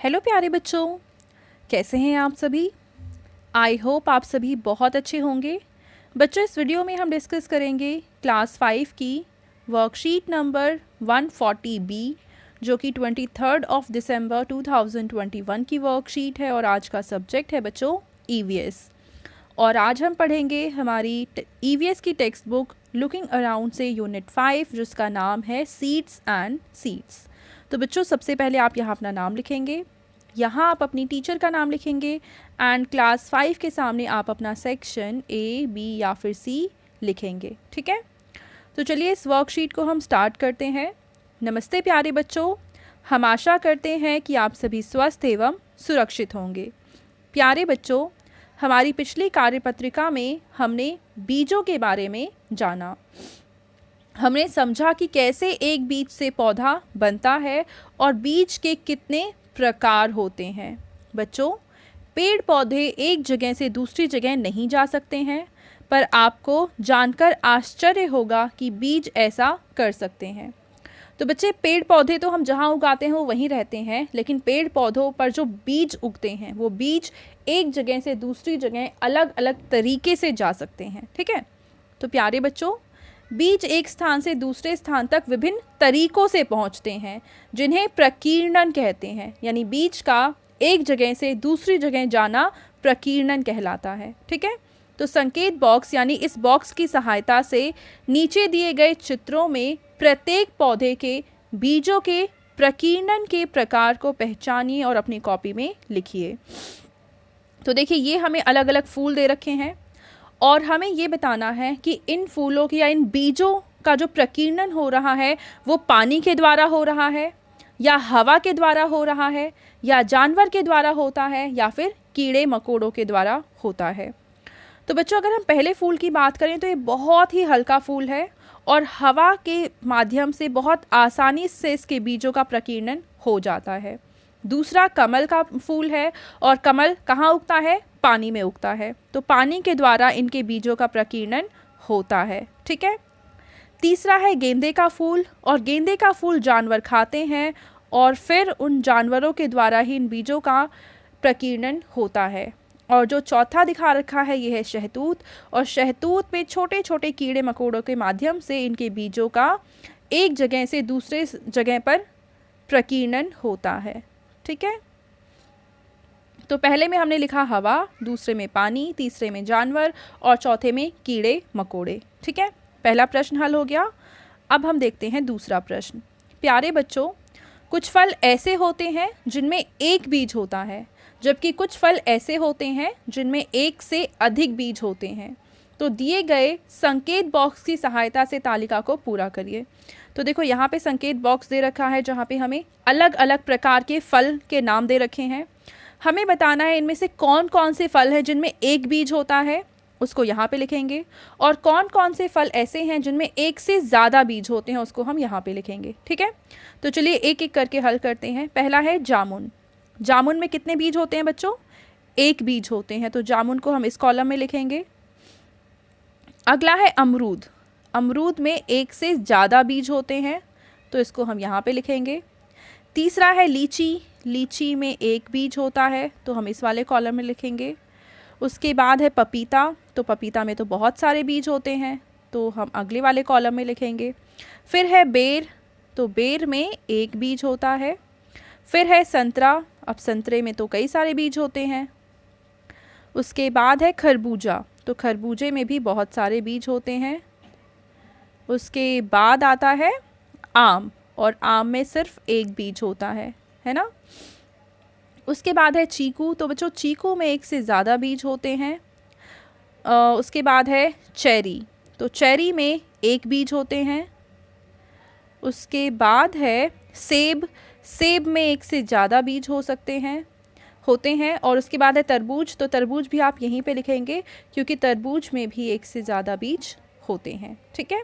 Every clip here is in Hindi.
हेलो प्यारे बच्चों, कैसे हैं आप सभी। आई होप आप सभी बहुत अच्छे होंगे। बच्चों, इस वीडियो में हम डिस्कस करेंगे क्लास 5 की वर्कशीट नंबर 140 बी, जो कि 23 दिसंबर 2021 की वर्कशीट है और आज का सब्जेक्ट है बच्चों ईवीएस। और आज हम पढ़ेंगे हमारी ईवीएस की टेक्स्ट बुक लुकिंग अराउंड से यूनिट 5, जिसका नाम है सीड्स एंड सीड्स। तो बच्चों, सबसे पहले आप यहाँ अपना नाम लिखेंगे, यहाँ आप अपनी टीचर का नाम लिखेंगे एंड क्लास 5 के सामने आप अपना सेक्शन ए, बी या फिर सी लिखेंगे। ठीक है, तो चलिए इस वर्कशीट को हम स्टार्ट करते हैं। नमस्ते प्यारे बच्चों, हम आशा करते हैं कि आप सभी स्वस्थ एवं सुरक्षित होंगे। प्यारे बच्चों, हमारी पिछली कार्यपत्रिका में हमने बीजों के बारे में जाना। हमने समझा कि कैसे एक बीज से पौधा बनता है और बीज के कितने प्रकार होते हैं। बच्चों, पेड़ पौधे एक जगह से दूसरी जगह नहीं जा सकते हैं, पर आपको जानकर आश्चर्य होगा कि बीज ऐसा कर सकते हैं। तो बच्चे, पेड़ पौधे तो हम जहाँ उगाते हैं वो वहीं रहते हैं, लेकिन पेड़ पौधों पर जो बीज उगते हैं वो बीज एक जगह से दूसरी जगह अलग अलग तरीके से जा सकते हैं। ठीक है, तो प्यारे बच्चों, बीज एक स्थान से दूसरे स्थान तक विभिन्न तरीकों से पहुंचते हैं, जिन्हें प्रकीर्णन कहते हैं। यानी बीज का एक जगह से दूसरी जगह जाना प्रकीर्णन कहलाता है। ठीक है, तो संकेत बॉक्स यानी इस बॉक्स की सहायता से नीचे दिए गए चित्रों में प्रत्येक पौधे के बीजों के प्रकीर्णन के प्रकार को पहचानिए और अपनी कॉपी में लिखिए। तो देखिए, ये हमें अलग अलग फूल दे रखे हैं और हमें ये बताना है कि इन फूलों की या इन बीजों का जो प्रकीर्णन हो रहा है वो पानी के द्वारा हो रहा है या हवा के द्वारा हो रहा है या जानवर के द्वारा होता है या फिर कीड़े मकोड़ों के द्वारा होता है। तो बच्चों, अगर हम पहले फूल की बात करें तो ये बहुत ही हल्का फूल है और हवा के माध्यम से बहुत आसानी से इसके बीजों का प्रकीर्णन हो जाता है। दूसरा कमल का फूल है और कमल कहाँ उगता है? पानी में उगता है, तो पानी के द्वारा इनके बीजों का प्रकीर्णन होता है। ठीक है, तीसरा है गेंदे का फूल और गेंदे का फूल जानवर खाते हैं और फिर उन जानवरों के द्वारा ही इन बीजों का प्रकीर्णन होता है। और जो चौथा दिखा रखा है ये है शहतूत, और शहतूत में छोटे छोटे कीड़े मकोड़ों के माध्यम से इनके बीजों का एक जगह से दूसरे जगह पर प्रकीर्णन होता है। ठीक है, तो पहले में हमने लिखा हवा, दूसरे में पानी, तीसरे में जानवर और चौथे में कीड़े मकोड़े। ठीक है, पहला प्रश्न हल हो गया। अब हम देखते हैं दूसरा प्रश्न। प्यारे बच्चों, कुछ फल ऐसे होते हैं जिनमें एक बीज होता है, जबकि कुछ फल ऐसे होते हैं जिनमें एक से अधिक बीज होते हैं। तो दिए गए संकेत बॉक्स की सहायता से तालिका को पूरा करिए। तो देखो, यहाँ पे संकेत बॉक्स दे रखा है जहाँ पे हमें अलग अलग प्रकार के फल के नाम दे रखे हैं। हमें बताना है इनमें से कौन कौन से फल हैं जिनमें एक बीज होता है, उसको यहाँ पे लिखेंगे, और कौन कौन से फल ऐसे हैं जिनमें एक से ज़्यादा बीज होते हैं, उसको हम यहाँ पे लिखेंगे। ठीक है, तो चलिए एक एक करके हल करते हैं। पहला है जामुन। जामुन में कितने बीज होते हैं बच्चों? एक बीज होते हैं, तो जामुन को हम इस कॉलम में लिखेंगे। अगला है अमरूद। अमरूद में एक से ज़्यादा बीज होते हैं, तो इसको हम यहाँ पे लिखेंगे। तीसरा है लीची। लीची में एक बीज होता है, तो हम इस वाले कॉलम में लिखेंगे। उसके बाद है पपीता। तो पपीता में तो बहुत सारे बीज होते हैं, तो हम अगले वाले कॉलम में लिखेंगे। फिर है बेर। तो बेर में एक बीज होता है। फिर है संतरा। अब संतरे में तो कई सारे बीज होते हैं। उसके बाद है खरबूजा। तो खरबूजे में भी बहुत सारे बीज होते हैं। उसके बाद आता है आम, और आम में सिर्फ एक बीज होता है ना। उसके बाद है चीकू। तो बच्चों, चीकू में एक से ज़्यादा बीज होते हैं। उसके बाद है चेरी। तो चेरी में एक बीज होते हैं। उसके बाद है सेब। सेब में एक से ज़्यादा बीज होते हैं। और उसके बाद है तरबूज। तो तरबूज भी आप यहीं पे लिखेंगे, क्योंकि तरबूज में भी एक से ज़्यादा बीज होते हैं। ठीक है,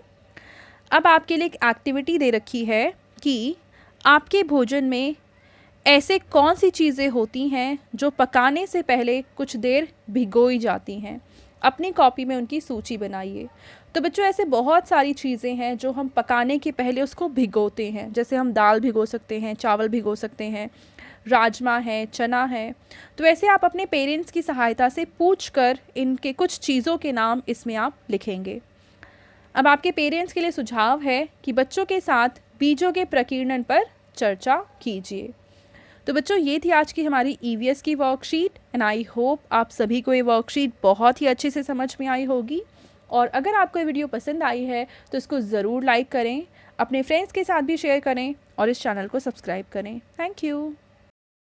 अब आपके लिए एक एक्टिविटी दे रखी है कि आपके भोजन में ऐसे कौन सी चीज़ें होती हैं जो पकाने से पहले कुछ देर भिगोई जाती हैं। अपनी कॉपी में उनकी सूची बनाइए। तो बच्चों ऐसे बहुत सारी चीज़ें हैं जो हम पकाने के पहले उसको भिगोते हैं, जैसे हम दाल भिगो सकते हैं, चावल भिगो सकते हैं, राजमा है, चना है। तो ऐसे आप अपने पेरेंट्स की सहायता से पूछकर इनके कुछ चीज़ों के नाम इसमें आप लिखेंगे। अब आपके पेरेंट्स के लिए सुझाव है कि बच्चों के साथ बीजों के प्रकीर्णन पर चर्चा कीजिए। तो बच्चों ये थी आज की हमारी ईवीएस की वर्कशीट एंड आई होप आप सभी को ये वर्कशीट बहुत ही अच्छे से समझ में आई होगी। और अगर आपको ये वीडियो पसंद आई है तो इसको ज़रूर लाइक करें, अपने फ्रेंड्स के साथ भी शेयर करें और इस चैनल को सब्सक्राइब करें। Thank you.